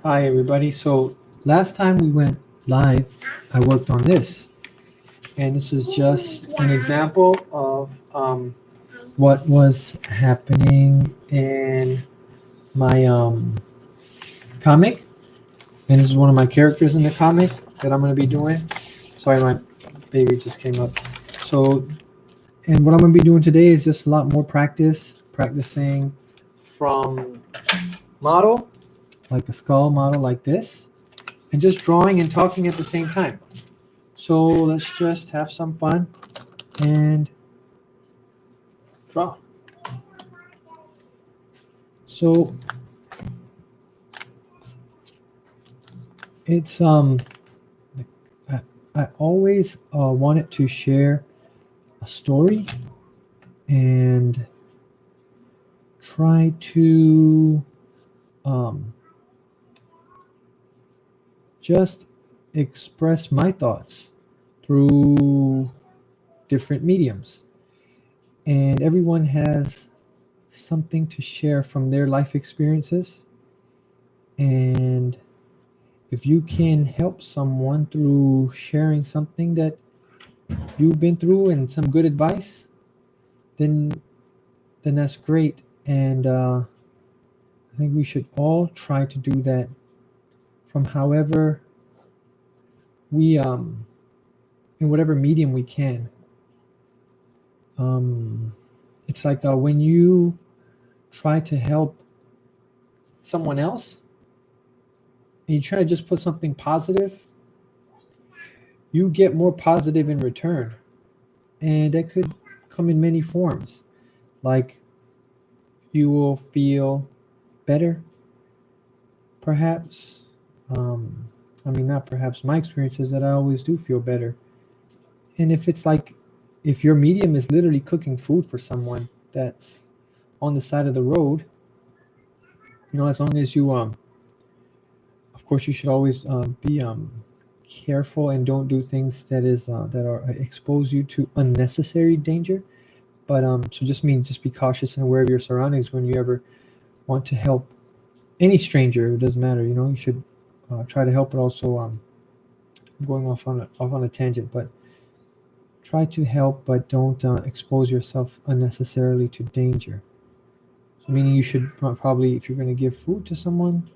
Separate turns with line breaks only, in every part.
Hi, everybody. So last time we went live, I worked on this, and this is just an example of what was happening in my comic. And this is one of my characters in the comic that I'm going to be doing. Sorry, my baby just came up. So, and what I'm going to be doing today is just a lot more practicing from model, like a skull model like this, and just drawing and talking at the same time. So let's just have some fun and draw. So it's I, I always wanted to share a story and try to um, just express my thoughts through different mediums. And everyone has something to share from their life experiences. And if you can help someone through sharing something that you've been through and some good advice, then that's great. And I think we should all try to do that from however we in whatever medium we can. Um, it's like when you try to help someone else and you try to just put something positive, you get more positive in return, and that could come in many forms. Like you will feel better, perhaps. I mean, not perhaps. My experience is that I always do feel better. And if it's like, if your medium is literally cooking food for someone that's on the side of the road, as long as you, of course, you should always be careful and don't do things that are expose you to unnecessary danger. But so just be cautious and aware of your surroundings when you ever want to help any stranger. It doesn't matter. You should try to help, but also I'm going off on a tangent, but try to help, but don't expose yourself unnecessarily to danger. So, meaning you should probably, if you're going to give food to someone,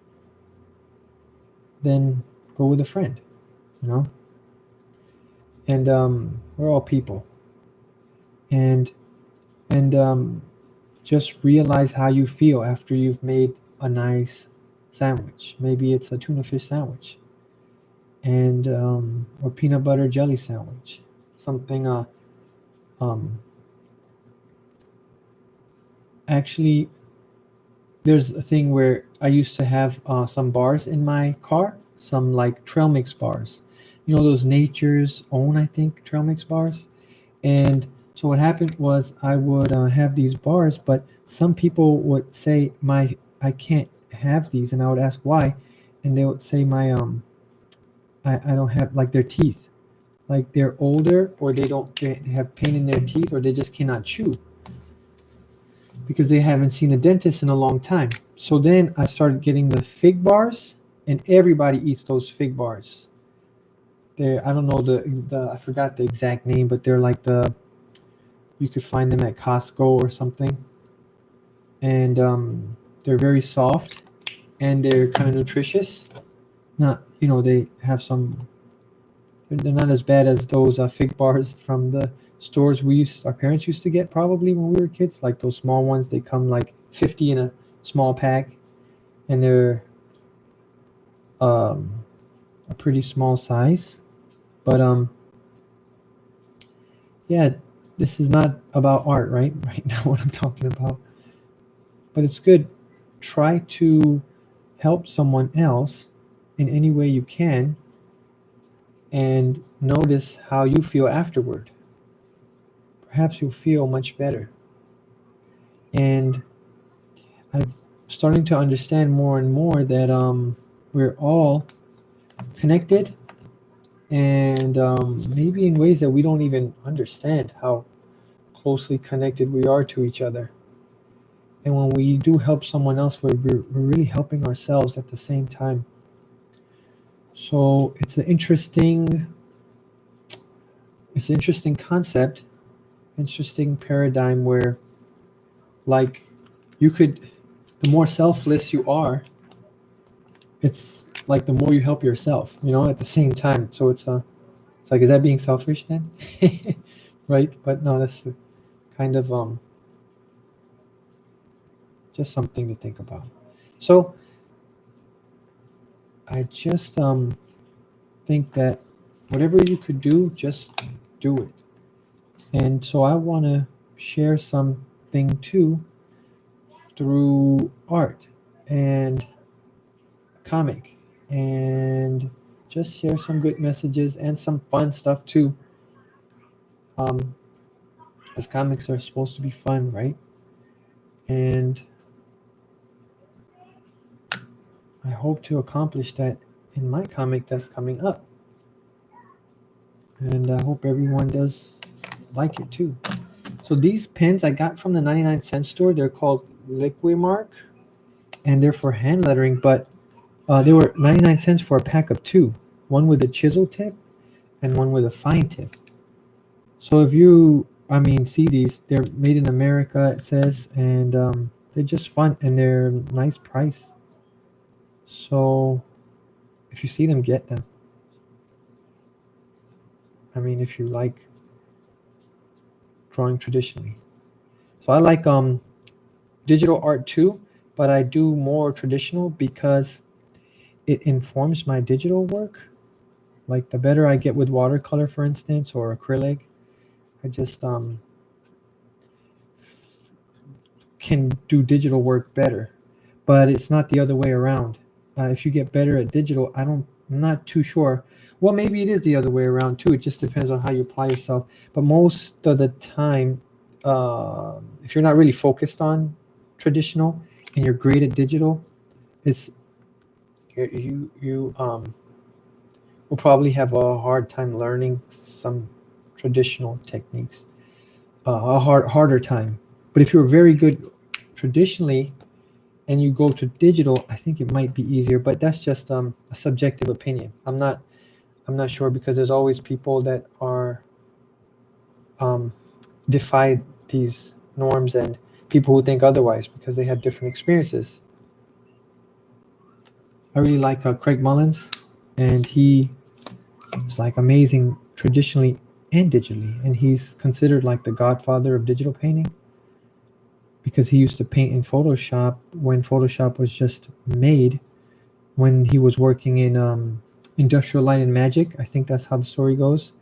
then go with a friend, you know. And we're all people, and and just realize how you feel after you've made a nice sandwich. Maybe it's a tuna fish sandwich, and or peanut butter jelly sandwich, something um, actually, there's a thing where I used to have some bars in my car, some like trail mix bars. Those Nature's Own, I think, trail mix bars. And so what happened was I would have these bars, but some people would say I can't have these, and I would ask why, and they would say I don't have like their teeth, like they're older, or they have pain in their teeth, or they just cannot chew because they haven't seen a dentist in a long time. So then I started getting the fig bars, and everybody eats those fig bars. I don't know I forgot the exact name, but they're like you could find them at Costco or something, and they're very soft and they're kind of nutritious. Not, they have some. They're not as bad as those fig bars from the stores our parents used to get probably when we were kids, like those small ones. They come like 50 in a small pack, and they're um, a pretty small size. But yeah, this is not about art, right? Right now, what I'm talking about. But it's good. Try to help someone else in any way you can, and notice how you feel afterward. Perhaps you'll feel much better. And I'm starting to understand more and more that we're all connected, and maybe in ways that we don't even understand how closely connected we are to each other. And when we do help someone else, we're really helping ourselves at the same time. So it's an interesting concept, interesting paradigm where, like, you could, the more selfless you are, it's like the more you help yourself, at the same time. So it's like, is that being selfish then? Right? But no, that's the kind of just something to think about. So I just think that whatever you could do, just do it. And so I want to share something too through art and comic, and just share some good messages and some fun stuff too. Um, as comics are supposed to be fun, right? And I hope to accomplish that in my comic that's coming up. And I hope everyone does like it too. So these pens I got from the 99-cent store. They're called Liquimark, and they're for hand lettering. But they were 99 cents for a pack of two, one with a chisel tip and one with a fine tip. So if you, I mean, see these, they're made in America, it says, and they're just fun and they're nice price. So if you see them, get them. I mean, if you like drawing traditionally. So I like digital art too, but I do more traditional because it informs my digital work. Like the better I get with watercolor, for instance, or acrylic, I just can do digital work better. But it's not the other way around. If you get better at digital, I'm not too sure. Well, maybe it is the other way around too. It just depends on how you apply yourself. But most of the time, if you're not really focused on traditional and you're great at digital, it's you will probably have a hard time learning some traditional techniques. A harder time. But if you're very good traditionally and you go to digital, I think it might be easier. But that's just a subjective opinion. I'm not sure because there's always people that are um, defy these norms and people who think otherwise because they have different experiences. I really like Craig Mullins, and he is like amazing traditionally and digitally, and he's considered like the godfather of digital painting because he used to paint in Photoshop when Photoshop was just made. When he was working in Industrial Light and Magic, I think that's how the story goes.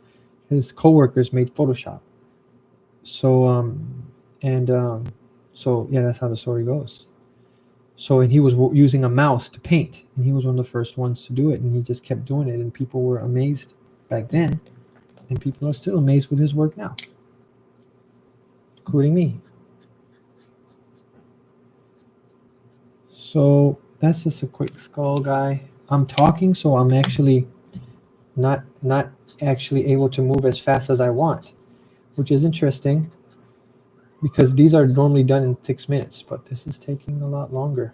His coworkers made Photoshop. So and so yeah, that's how the story goes. So and he was using a mouse to paint, and he was one of the first ones to do it, and he just kept doing it, and people were amazed back then, and people are still amazed with his work now, including me. So that's just a quick skull guy. I'm talking, so I'm actually not actually able to move as fast as I want, which is interesting because these are normally done in 6 minutes, but this is taking a lot longer.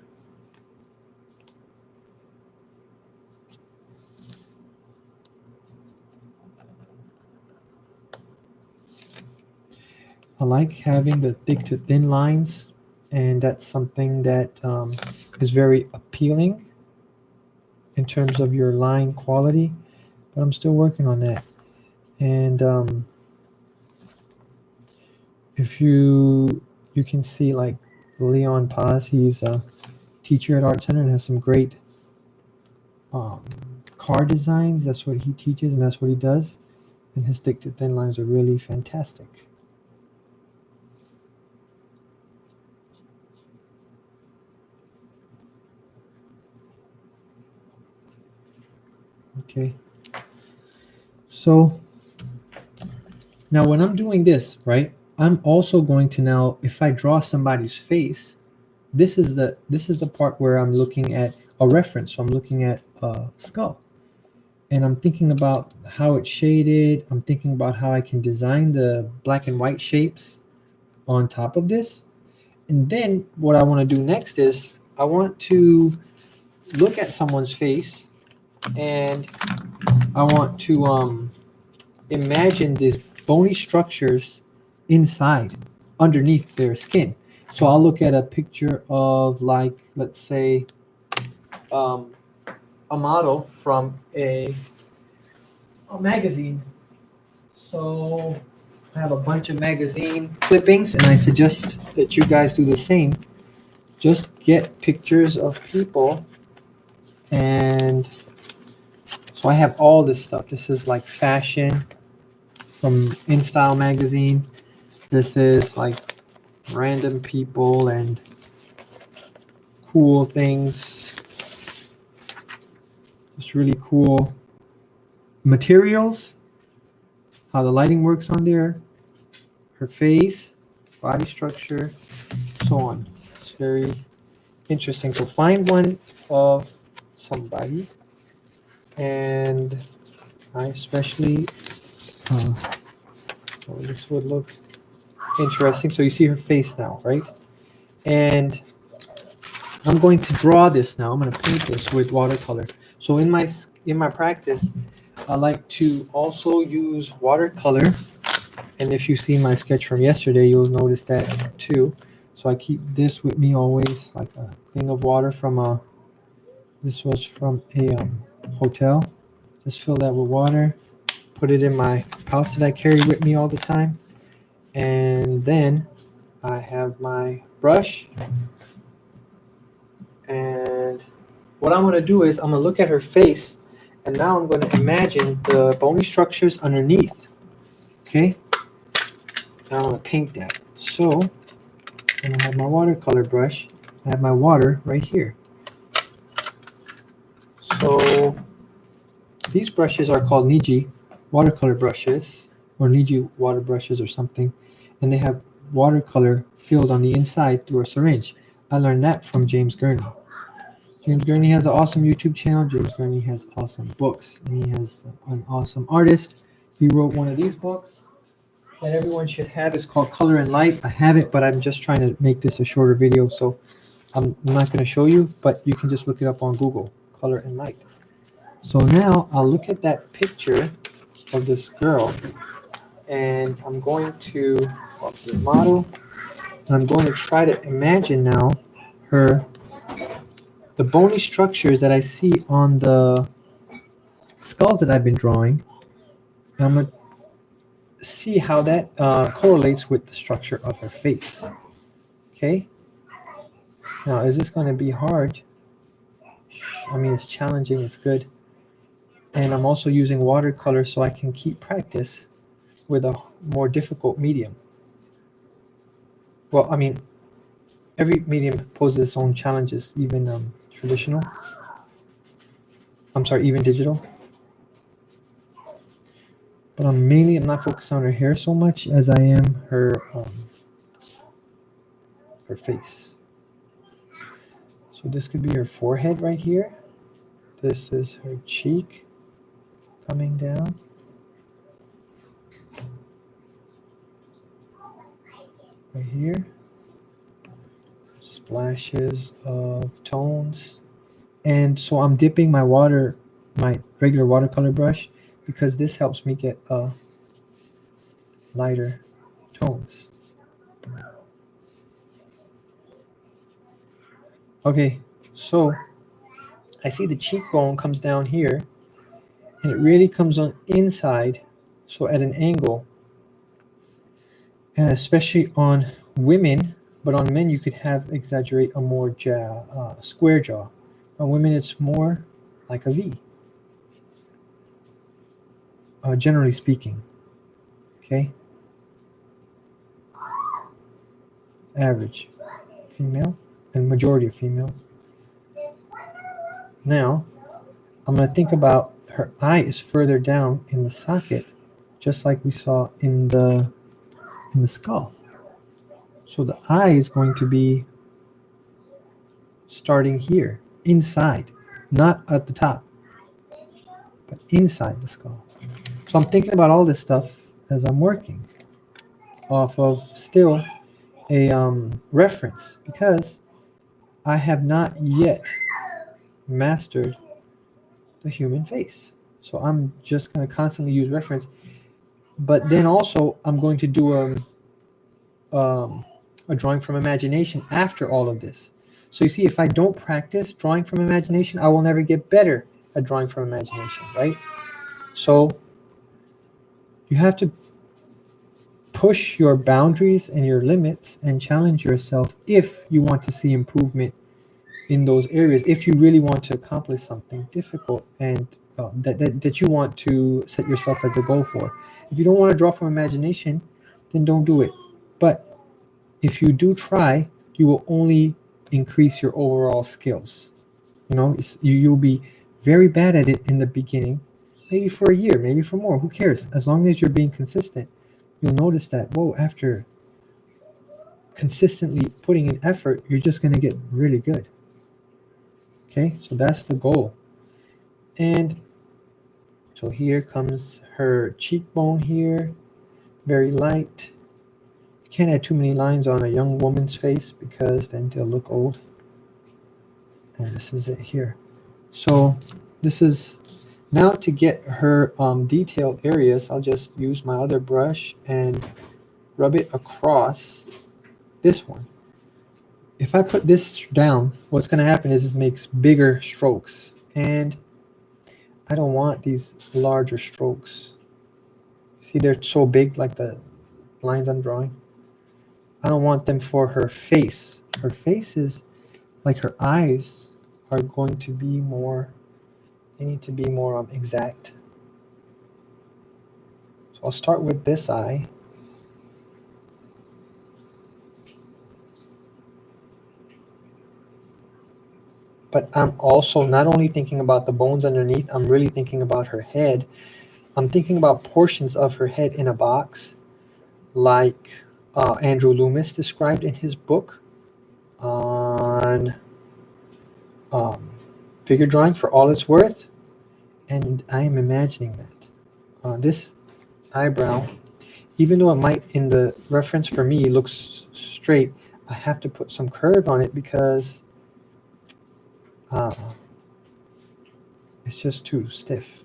I like having the thick to thin lines, and that's something that is very appealing in terms of your line quality, but I'm still working on that. And if you can see like Leon Paz, he's a teacher at Art Center and has some great um, car designs. That's what he teaches and that's what he does. And his thick to thin lines are really fantastic. Okay. So now when I'm doing this, right, I'm also going to now, if I draw somebody's face, this is the part where I'm looking at a reference. So I'm looking at a skull. And I'm thinking about how it's shaded. I'm thinking about how I can design the black and white shapes on top of this. And then what I want to do next is I want to look at someone's face and I want to imagine these bony structures inside, underneath their skin. So I'll look at a picture of, like, let's say, um, a model from a magazine. So I have a bunch of magazine clippings, and I suggest that you guys do the same. Just get pictures of people, and so I have all this stuff. This is like fashion from InStyle magazine. This is like random people and cool things. Just really cool materials. How the lighting works on there. Her face, body structure, so on. It's very interesting. So find one of somebody, and I especially, this would look interesting. So you see her face now, right? And I'm going to draw this now. I'm going to paint this with watercolor. So in my practice, I like to also use watercolor. And if you see my sketch from yesterday, you'll notice that too. So I keep this with me always, like a thing of water from this was from a hotel. Just fill that with water, put it in my pouch that I carry with me all the time. And then I have my brush. And what I'm going to do is I'm going to look at her face, and now I'm going to imagine the bony structures underneath. Okay? Now I'm going to paint that. So I'm going to have my watercolor brush. I have my water right here. So these brushes are called Niji watercolor brushes, or Niji water brushes or something, and they have watercolor filled on the inside through a syringe. I learned that from James Gurney. James Gurney has an awesome YouTube channel. James Gurney has awesome books, and he has an awesome artist. He wrote one of these books that everyone should have. It's called Color and Light. I have it, but I'm just trying to make this a shorter video, so I'm not going to show you, but you can just look it up on Google, Color and Light. So now I'll look at that picture of this girl, and I'm going to go up to the model, and I'm going to try to imagine now the bony structures that I see on the skulls that I've been drawing. And I'm going to see how that correlates with the structure of her face. Okay? Now, is this going to be hard? I mean, it's challenging, it's good. And I'm also using watercolor so I can keep practice with a more difficult medium. Well, I mean, every medium poses its own challenges, even traditional. I'm sorry, even digital. But I'm not focused on her hair so much as I am her face. So this could be her forehead right here. This is her cheek coming down. Right here. Splashes of tones. And so I'm dipping my regular watercolor brush, because this helps me get lighter tones. Okay, so I see the cheekbone comes down here, and it really comes on inside, so at an angle, and especially on women, but on men you could exaggerate a more square jaw. On women it's more like a V, generally speaking. Okay, average female and majority of females. Now I'm going to think about her eye is further down in the socket, just like we saw in the skull. So the eye is going to be starting here, inside, not at the top, but inside the skull. So I'm thinking about all this stuff as I'm working off of still a reference, because I have not yet mastered the human face. So I'm just going to constantly use reference, but then also I'm going to do um, a drawing from imagination after all of this. So you see, if I don't practice drawing from imagination, I will never get better at drawing from imagination, right? So you have to push your boundaries and your limits and challenge yourself if you want to see improvement in those areas, if you really want to accomplish something difficult and that you want to set yourself as a goal for. If you don't want to draw from imagination, then don't do it. But if you do try, you will only increase your overall skills. You know, you'll be very bad at it in the beginning, maybe for a year, maybe for more. Who cares? As long as you're being consistent, you'll notice that, whoa, after consistently putting in effort, you're just going to get really good. Okay, so that's the goal. And so here comes her cheekbone here, very light. You can't add too many lines on a young woman's face because then they'll look old. And this is it here. So this is now to get her detailed areas. I'll just use my other brush and rub it across this one. If I put this down, what's going to happen is it makes bigger strokes, and I don't want these larger strokes. See, they're so big, like the lines I'm drawing. I don't want them for her face. Her face is like her eyes are going to be more, they need to be more exact. So I'll start with this eye. But I'm also not only thinking about the bones underneath, I'm really thinking about her head. I'm thinking about portions of her head in a box, like Andrew Loomis described in his book on figure drawing for all it's worth. And I am imagining that. This eyebrow, even though it might, in the reference for me, looks straight, I have to put some curve on it because it's just too stiff.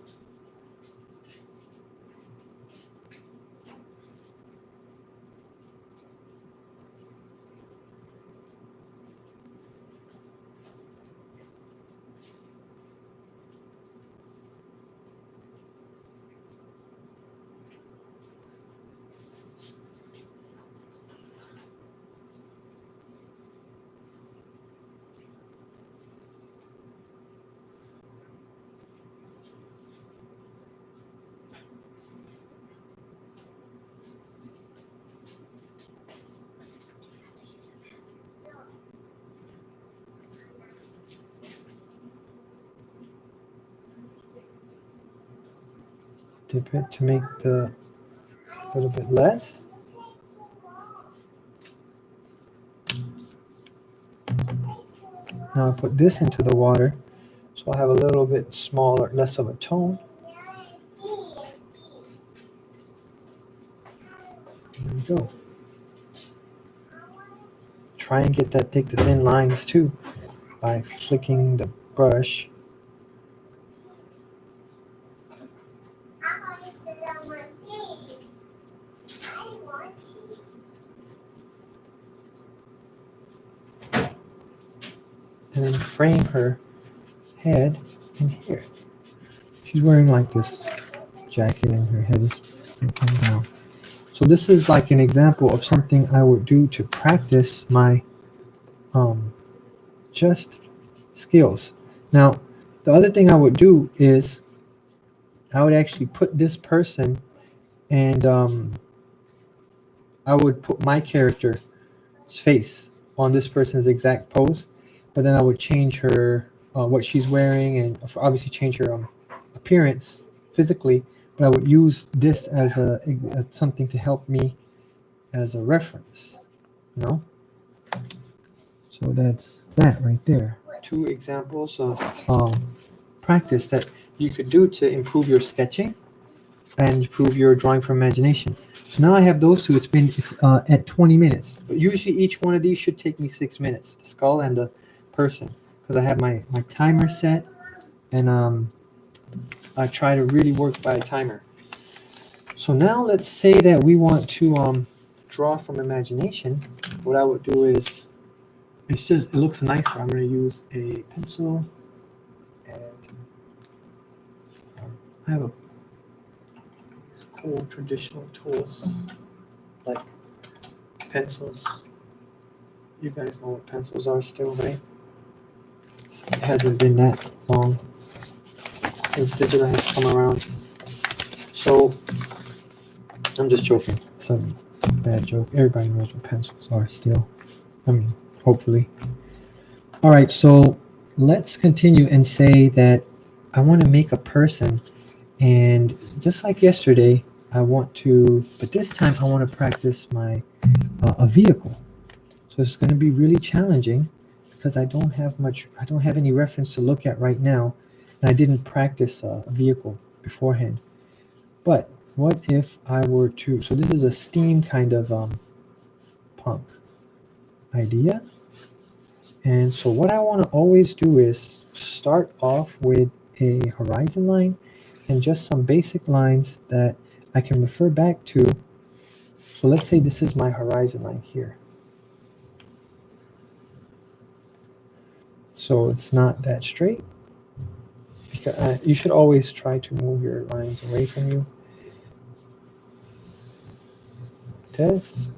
Dip it to make the a little bit less. Now I put this into the water, so I have a little bit smaller, less of a tone. There we go. Try and get that thick to thin lines too by flicking the brush. And then frame her head in here. She's wearing like this jacket and her head is looking down. So this is like an example of something I would do to practice my just skills. Now, the other thing I would do is I would actually put this person and I would put my character's face on this person's exact pose, but then I would change her, what she's wearing, and obviously change her appearance physically, but I would use this as a something to help me as a reference, you know? So that's that right there. Two examples of practice that you could do to improve your sketching and improve your drawing from imagination. So now I have those two. It's at 20 minutes. But usually each one of these should take me 6 minutes, the skull and the person, because I have my timer set, and I try to really work by a timer. So now let's say that we want to draw from imagination. What I would do is, it looks nicer. I'm going to use a pencil, and I have these cool traditional tools like pencils. You guys know what pencils are still, right? It hasn't been that long since digital has come around. So I'm just joking. Some bad joke. Everybody knows what pencils are still. I mean, hopefully. All right, so let's continue and say that I want to make a person, and just like yesterday, I want to, but this time I want to practice a vehicle. So it's going to be really challenging because I don't have any reference to look at right now, and I didn't practice a vehicle beforehand. But what if I were to? So this is a steam kind of punk idea, and so what I want to always do is start off with a horizon line and just some basic lines that I can refer back to. So let's say this is my horizon line here. So it's not that straight. Because you should always try to move your lines away from you. This.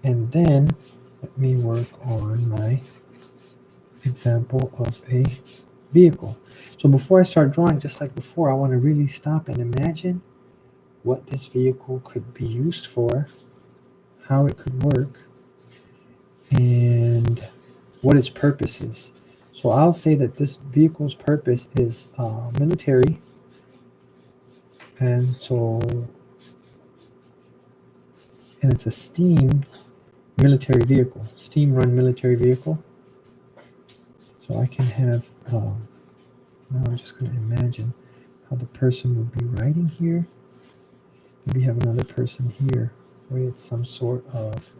And then let me work on my example of a vehicle. So before I start drawing, just like before, I want to really stop and imagine what this vehicle could be used for, how it could work, and what its purpose is. So I'll say that this vehicle's purpose is military, and it's a steam military vehicle, steam run military vehicle. So I can have, now I'm just going to imagine how the person would be riding here. Maybe have another person here with some sort of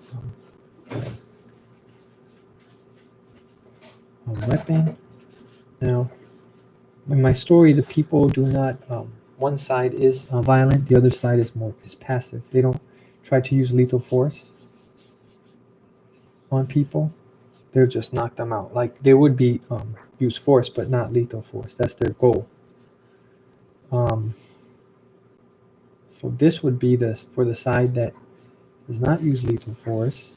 a weapon. Now, in my story, the people do not, one side is violent, the other side is passive. They don't try to use lethal force on people. They'll just knock them out. Like they would be use force, but not lethal force. That's their goal. So this would be for the side that does not use lethal force.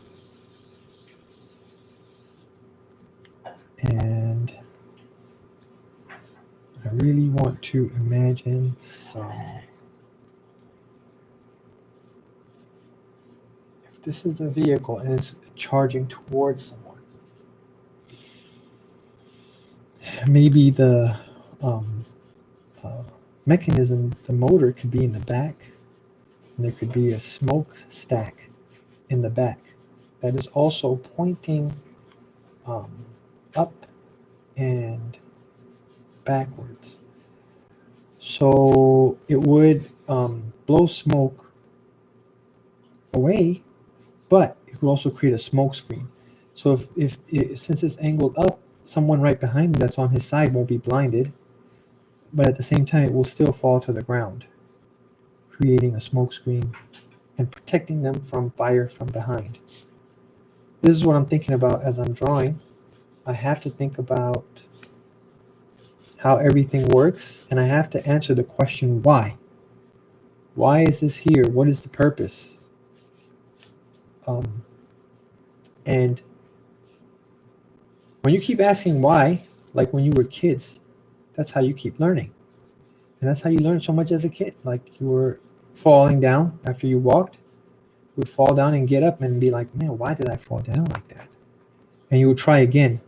And I really want to imagine some. If this is a vehicle and it's charging towards someone, maybe the mechanism, the motor could be in the back, and there could be a smokestack in the back that is also pointing up and backwards. So it would blow smoke away, but it could also create a smoke screen. So since it's angled up, someone right behind him that's on his side won't be blinded, but at the same time it will still fall to the ground, creating a smoke screen and protecting them from fire from behind. This is what I'm thinking about as I'm drawing. I have to think about how everything works, and I have to answer the question why. Why is this here? What is the purpose? And when you keep asking why, like when you were kids, that's how you keep learning. And that's how you learn so much as a kid. Like you were falling down after you walked, you would fall down and get up and be like, man, why did I fall down like that? And you would try again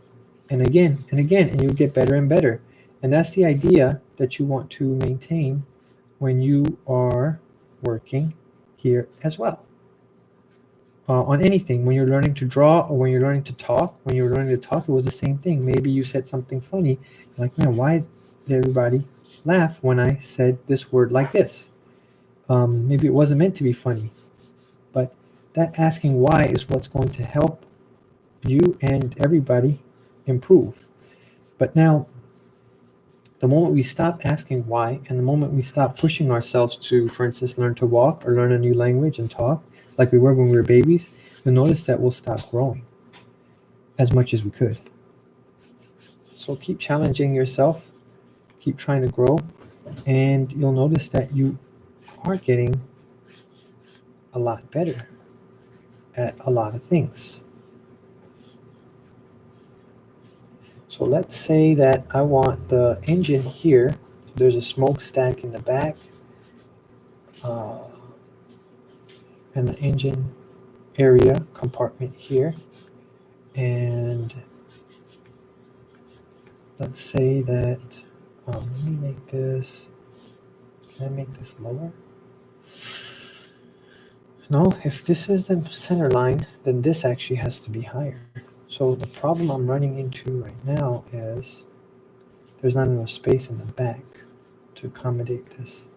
and again and again, and you would get better and better. And that's the idea that you want to maintain when you are working here as well. On anything, when you're learning to draw or when you're learning to talk, when you're learning to talk, it was the same thing. Maybe you said something funny, like, man, why did everybody laugh when I said this word like this? Maybe it wasn't meant to be funny, but that asking why is what's going to help you and everybody improve. But now, The moment we stop asking why, and the moment we stop pushing ourselves to, for instance, learn to walk or learn a new language and talk, like we were when we were babies, you'll notice that we'll stop growing as much as we could. So keep challenging yourself, keep trying to grow, and you'll notice that you are getting a lot better at a lot of things. So let's say that I want the engine here. There's a smokestack in the back, uh, and the engine area compartment here. And let's say that, let me make this, can I make this lower? No, if this is the center line, then this actually has to be higher. So the problem I'm running into right now is there's not enough space in the back to accommodate this.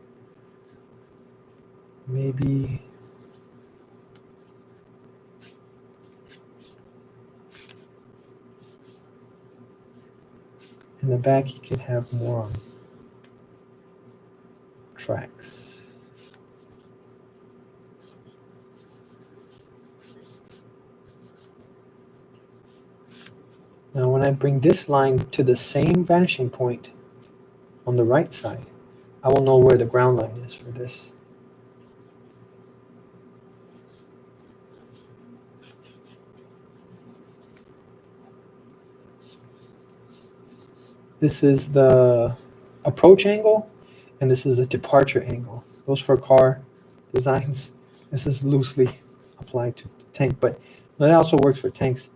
Maybe in the back you can have more tracks. Now when I bring this line to the same vanishing point on the right side, I will know where the ground line is for this. This is the approach angle, and this is the departure angle. Those for car designs. This is loosely applied to tank, but that also works for tanks.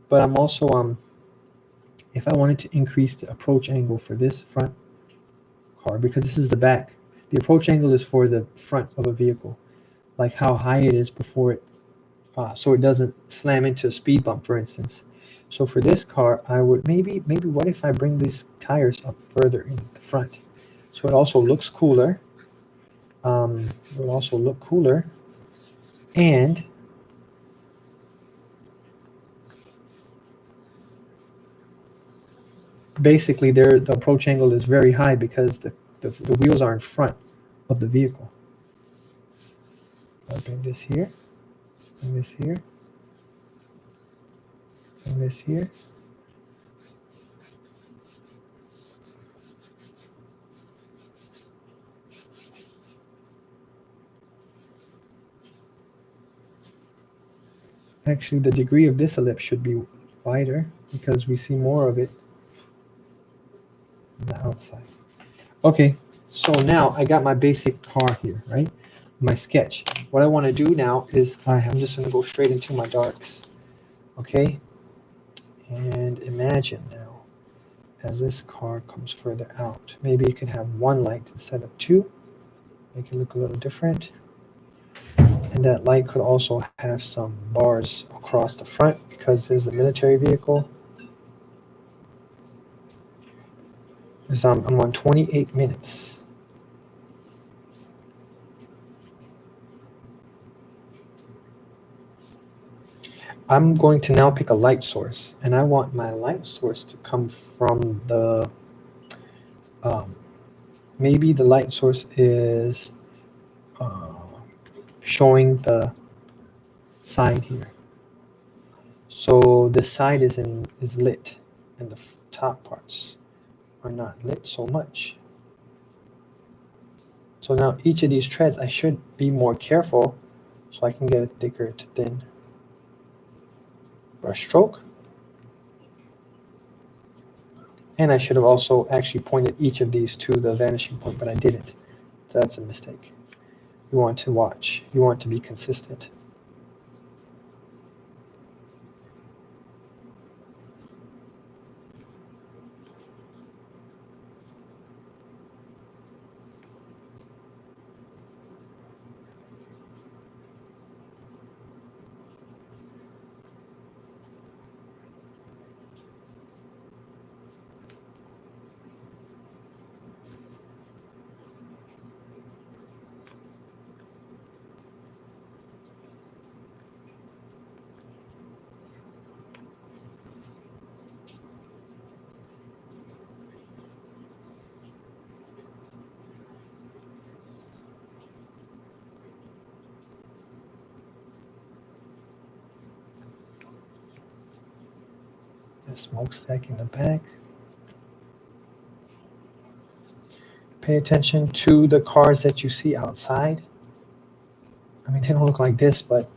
But I'm also, if I wanted to increase the approach angle for this front car, because this is the back, the approach angle is for the front of a vehicle, like how high it is before it, so it doesn't slam into a speed bump, for instance. So for this car, I would maybe what if I bring these tires up further in the front, so it also looks cooler. It will also look cooler, and basically the approach angle is very high because the wheels are in front of the vehicle. I'll bring this here, bring this here, bring this here. Actually, the degree of this ellipse should be wider because we see more of it on the outside. Okay, so now I got my basic car here, right? My sketch. What I want to do now is I'm just going to go straight into my darks. Okay, and imagine now as this car comes further out, maybe you can have one light instead of two, make it look a little different. And that light could also have some bars across the front because this is a military vehicle. I'm on 28 minutes. I'm going to now pick a light source, and I want my light source to come from the, maybe the light source is showing the side here. So the side is lit, and the top parts are not lit so much. So now each of these threads, I should be more careful so I can get a thicker to thin brush stroke. And I should have also actually pointed each of these to the vanishing point, but I didn't. So that's a mistake. You want to watch. You want to be consistent. smokestack in the back. Pay attention to the cars that you see outside. I mean, they don't look like this, but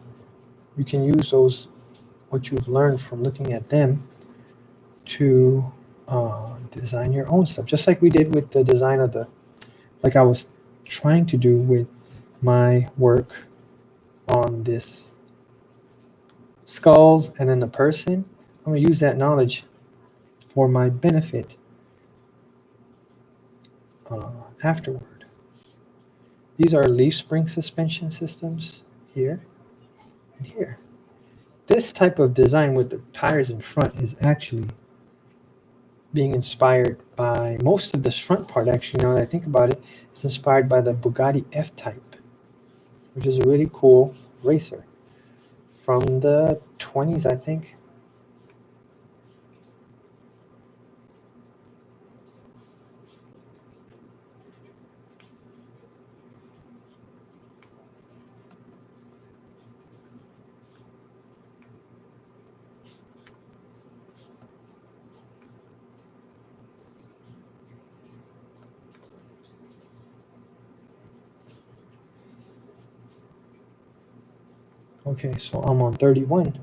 you can use those, what you've learned from looking at them, to design your own stuff. Just like we did with the design of like I was trying to do with my work on this skulls and then the person. I'm going to use that knowledge for my benefit afterward. These are leaf spring suspension systems here and here. This type of design with the tires in front is actually being inspired by, most of this front part, actually, now that I think about it, is inspired by the Bugatti F-Type, which is a really cool racer from the 20s, I think. Okay, so I'm on 31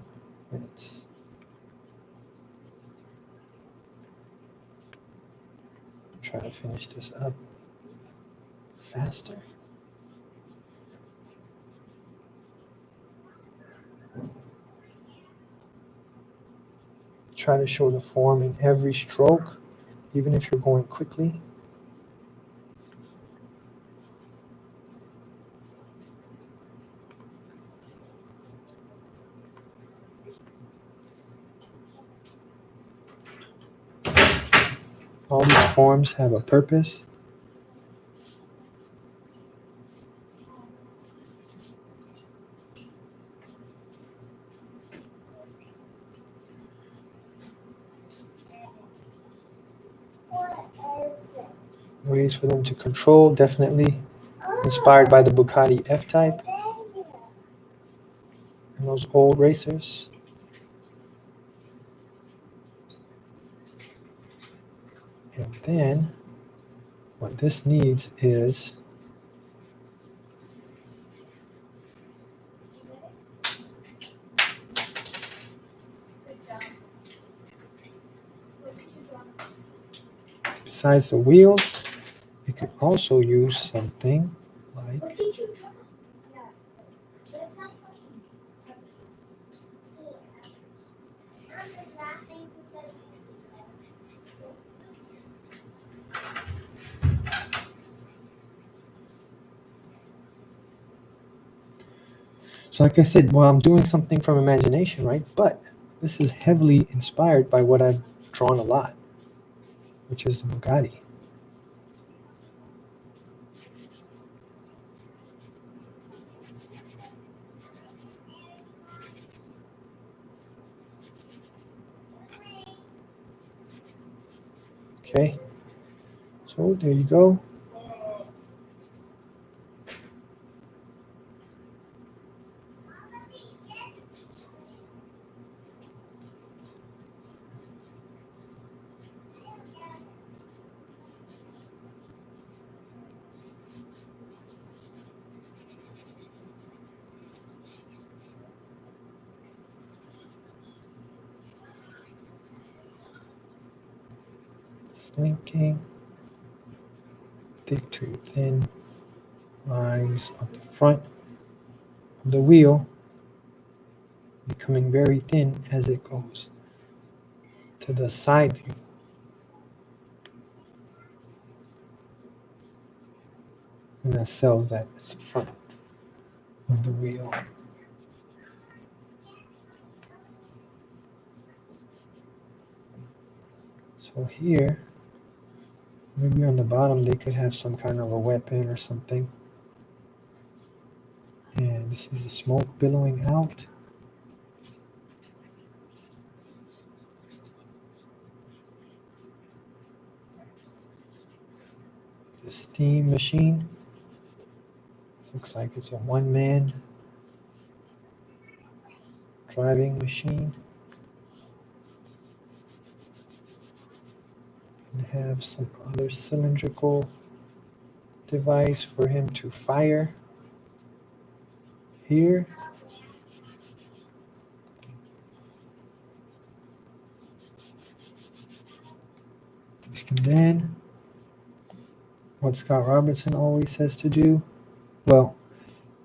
minutes. Try to finish this up faster. Try to show the form in every stroke, even if you're going quickly. All these forms have a purpose. Ways for them to control, definitely inspired by the Bugatti F-Type and those old racers. And then what this needs is besides the wheels, you could also use something like so like I said, well, I'm doing something from imagination, right? But this is heavily inspired by what I've drawn a lot, which is the Bugatti. Okay, so there you go. Slinking, thick to thin lines on the front of the wheel, becoming very thin as it goes to the side view. And that sells that it's the front of the wheel. So here, maybe on the bottom they could have some kind of a weapon or something. And this is the smoke billowing out. The steam machine. Looks like it's a one-man driving machine. have some other cylindrical device for him to fire here. And then what Scott Robertson always says to do, well,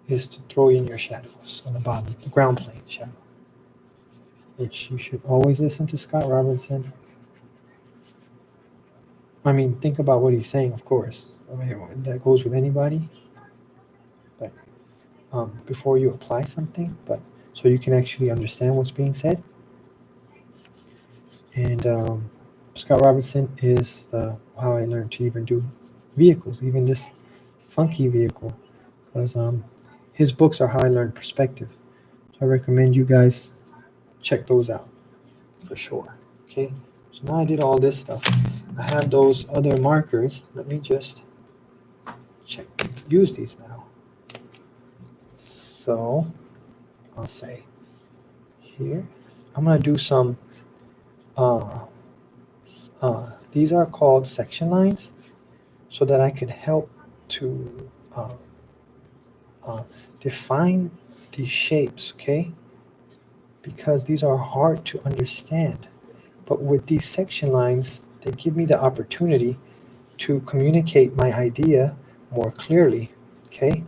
is to throw in your shadows on the bottom, the ground plane shadow. Which you should always listen to Scott Robertson. I mean, think about what he's saying, of course. I mean, that goes with anybody. But before you apply something, but so you can actually understand what's being said. And Scott Robertson is how I learned to even do vehicles, even this funky vehicle, because his books are how I learned perspective. So I recommend you guys check those out for sure. Okay, so now I did all this stuff. I have those other markers. Let me just use these now. So I'll say here, I'm gonna do some these are called section lines, so that I could help to define these shapes, okay? Because these are hard to understand. But with these section lines, they give me the opportunity to communicate my idea more clearly, okay?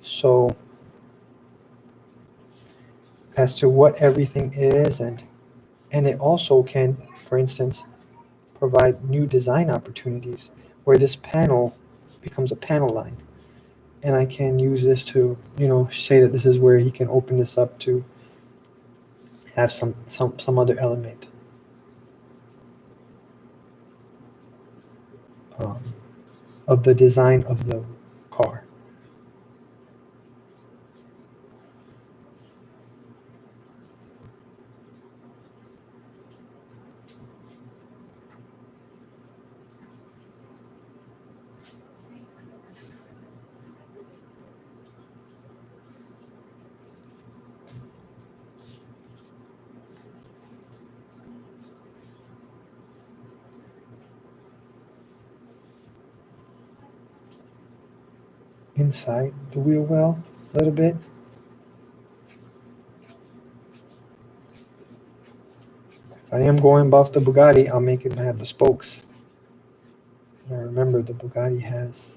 So as to what everything is, and it also can, for instance, provide new design opportunities where this panel becomes a panel line. And I can use this to, say that this is where he can open this up to have some other element of the design of the car. Inside the wheel well a little bit. If I am going above the Bugatti, I'll make it have the spokes. And I remember the Bugatti has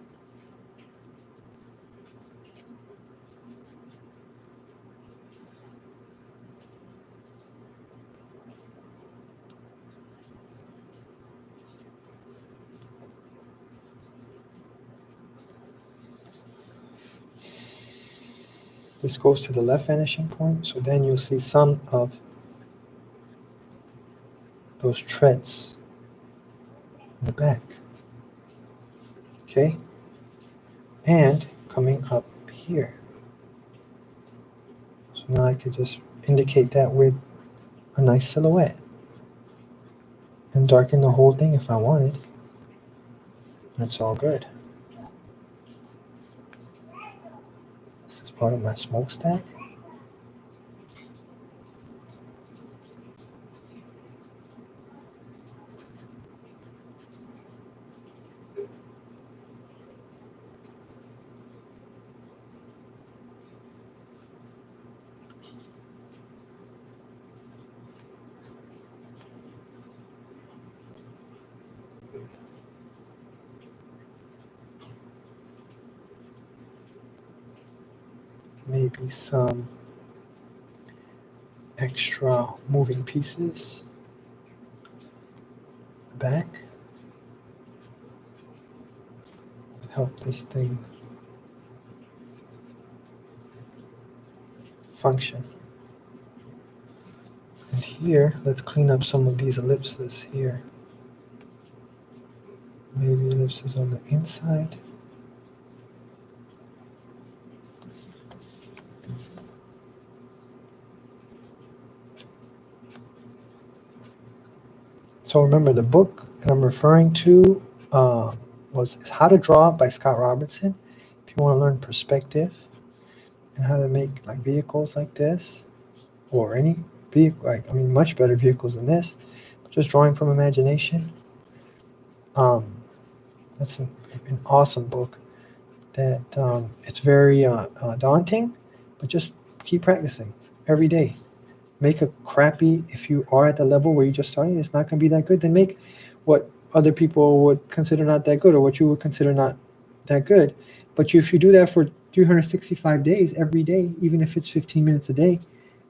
this goes to the left vanishing point, so then you'll see some of those treads in the back. Okay? And coming up here. So now I could just indicate that with a nice silhouette and darken the whole thing if I wanted. That's all good. This is part of my smokestack. Maybe some extra moving pieces back. Help this thing function. And here, let's clean up some of these ellipses here. Maybe ellipses on the inside. So remember, the book that I'm referring to was How to Draw by Scott Robertson. If you want to learn perspective and how to make like vehicles like this, or any vehicle, much better vehicles than this, just drawing from imagination. That's an awesome book. That it's very daunting, but just keep practicing every day. Make a crappy, if you are at the level where you're just starting, it's not going to be that good. Then make what other people would consider not that good, or what you would consider not that good. But if you do that for 365 days every day, even if it's 15 minutes a day,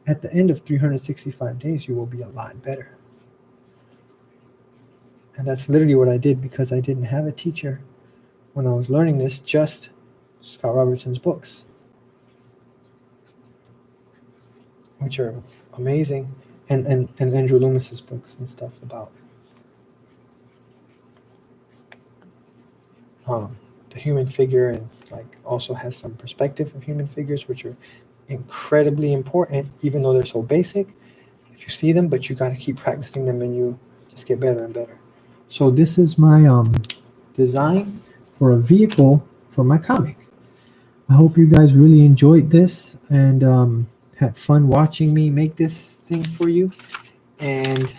at the end of 365 days, you will be a lot better. And that's literally what I did, because I didn't have a teacher when I was learning this, just Scott Robertson's books, which are amazing, and Andrew Loomis's books and stuff about the human figure, and like also has some perspective of human figures, which are incredibly important, even though they're so basic. If you see them, but you got to keep practicing them, and you just get better and better. So this is my design for a vehicle for my comic. I hope you guys really enjoyed this and had fun watching me make this thing for you. And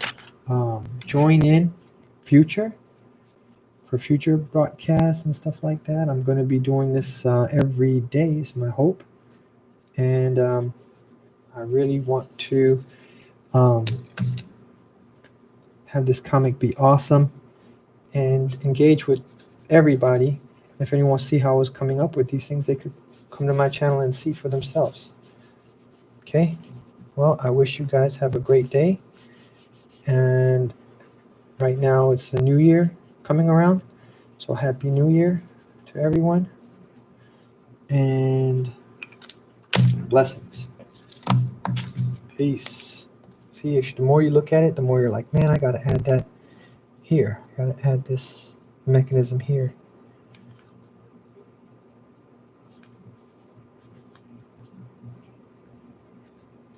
join in future for future broadcasts and stuff like that. I'm going to be doing this every day, is my hope. And I really want to have this comic be awesome and engage with everybody. If anyone wants to see how I was coming up with these things, they could come to my channel and see for themselves. Okay? Well, I wish you guys have a great day. And right now it's the new year coming around. So happy new year to everyone. And blessings. Peace. See, the more you look at it, the more you're like, man, I got to add that here. I got to add this mechanism here.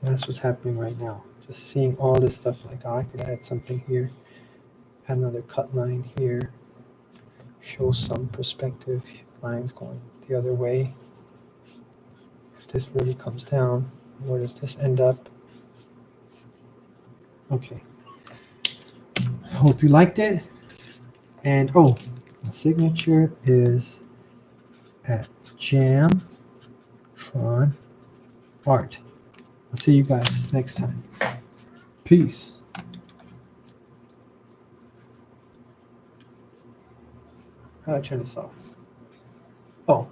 And that's what's happening right now. Just seeing all this stuff, like, oh, I could add something here. Add another cut line here. Show some perspective. Lines going the other way. If this really comes down, where does this end up? Okay. I hope you liked it. And my signature is at Jamtron Art. I'll see you guys next time. Peace. How do I turn this off? Oh.